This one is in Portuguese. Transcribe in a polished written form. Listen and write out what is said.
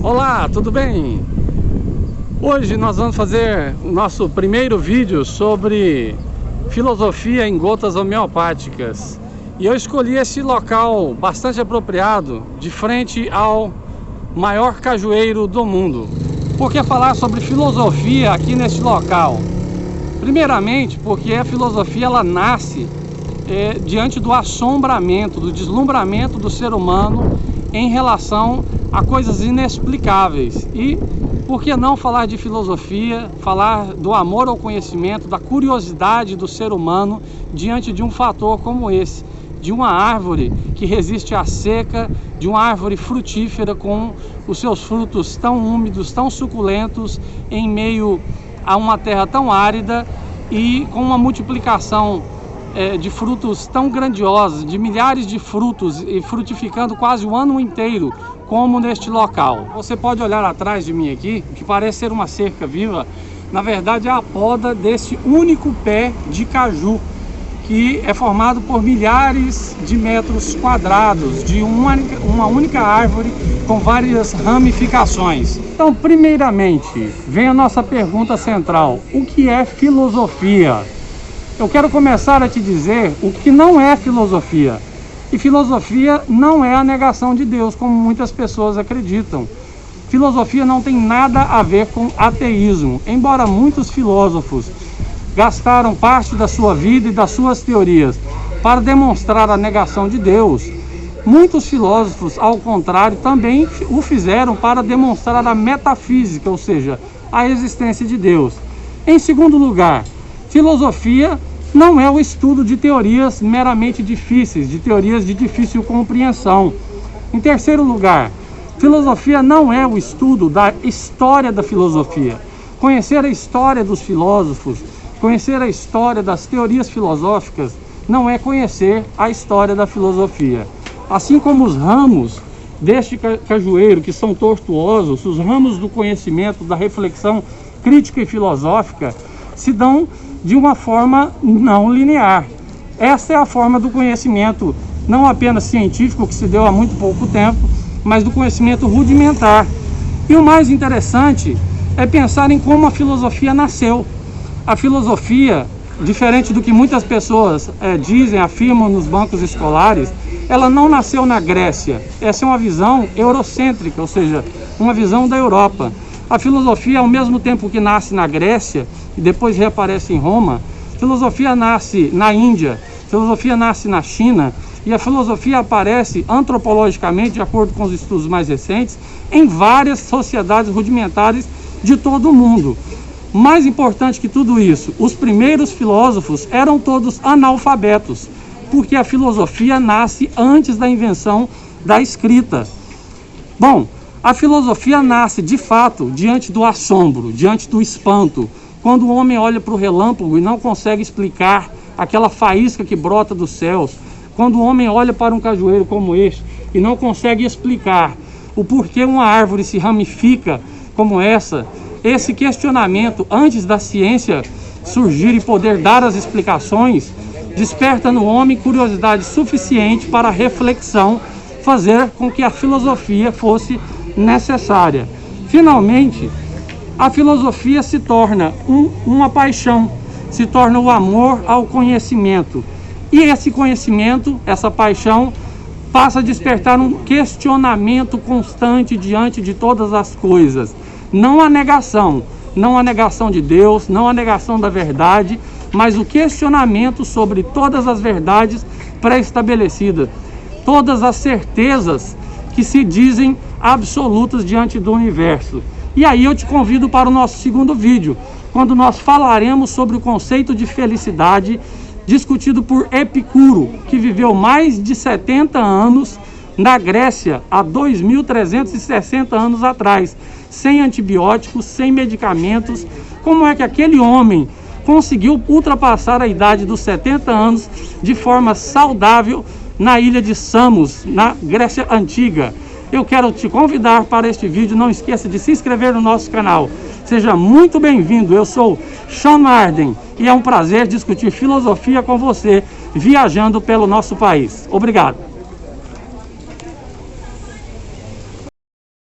Olá, tudo bem? Hoje nós vamos fazer o nosso primeiro vídeo sobre filosofia em gotas homeopáticas. E eu escolhi esse local bastante apropriado, de frente ao maior cajueiro do mundo. Por que falar sobre filosofia aqui neste local? Primeiramente porque a filosofia ela nasce diante do assombramento, do deslumbramento do ser humano em relação a coisas inexplicáveis. E por que não falar de filosofia, falar do amor ao conhecimento, da curiosidade do ser humano diante de um fator como esse, de uma árvore que resiste à seca, de uma árvore frutífera com os seus frutos tão úmidos, tão suculentos, em meio a uma terra tão árida e com uma multiplicação de frutos tão grandiosos, de milhares de frutos e frutificando quase o ano inteiro, como neste local. Você pode olhar atrás de mim aqui, que parece ser uma cerca viva. Na verdade é a poda desse único pé de caju, que é formado por milhares de metros quadrados, de uma única árvore com várias ramificações. Então, primeiramente, vem a nossa pergunta central: o que é filosofia? Eu quero começar a te dizer o que não é filosofia. E filosofia não é a negação de Deus, como muitas pessoas acreditam. Filosofia não tem nada a ver com ateísmo, embora muitos filósofos gastaram parte da sua vida e das suas teorias para demonstrar a negação de Deus. Muitos filósofos, ao contrário, também o fizeram para demonstrar a metafísica, ou seja, a existência de Deus. Em segundo lugar, filosofia não é o estudo de teorias meramente difíceis, de teorias de difícil compreensão. Em terceiro lugar, filosofia não é o estudo da história da filosofia. Conhecer a história dos filósofos, conhecer a história das teorias filosóficas, não é conhecer a história da filosofia. Assim como os ramos deste cajueiro, que são tortuosos, os ramos do conhecimento, da reflexão crítica e filosófica, se dão de uma forma não linear. Essa é a forma do conhecimento, não apenas científico, que se deu há muito pouco tempo, mas do conhecimento rudimentar. E o mais interessante é pensar em como a filosofia nasceu. A filosofia, diferente do que muitas pessoas dizem, afirmam nos bancos escolares, ela não nasceu na Grécia. Essa é uma visão eurocêntrica, ou seja, uma visão da Europa. A filosofia, ao mesmo tempo que nasce na Grécia e depois reaparece em Roma, a filosofia nasce na Índia, a filosofia nasce na China, e a filosofia aparece antropologicamente, de acordo com os estudos mais recentes, em várias sociedades rudimentares de todo o mundo. Mais importante que tudo isso, os primeiros filósofos eram todos analfabetos, porque a filosofia nasce antes da invenção da escrita. Bom, a filosofia nasce, de fato, diante do assombro, diante do espanto, quando o homem olha para o relâmpago e não consegue explicar aquela faísca que brota dos céus, quando o homem olha para um cajueiro como este e não consegue explicar o porquê uma árvore se ramifica como essa. Esse questionamento, antes da ciência surgir e poder dar as explicações, desperta no homem curiosidade suficiente para a reflexão, fazer com que a filosofia fosse necessária. Finalmente, a filosofia se torna uma paixão, se torna o amor ao conhecimento. E esse conhecimento, essa paixão, passa a despertar um questionamento constante diante de todas as coisas. Não a negação de Deus, não a negação da verdade, mas o questionamento sobre todas as verdades pré-estabelecidas, todas as certezas que se dizem absolutas diante do universo. E aí eu te convido para o nosso segundo vídeo, quando nós falaremos sobre o conceito de felicidade, discutido por Epicuro, que viveu mais de 70 anos na Grécia, há 2.360 anos atrás, sem antibióticos, sem medicamentos. Como é que aquele homem conseguiu ultrapassar a idade dos 70 anos de forma saudável na ilha de Samos, na Grécia Antiga? Eu quero te convidar para este vídeo. Não esqueça de se inscrever no nosso canal. Seja muito bem-vindo. Eu sou Sean Marden e é um prazer discutir filosofia com você, viajando pelo nosso país. Obrigado.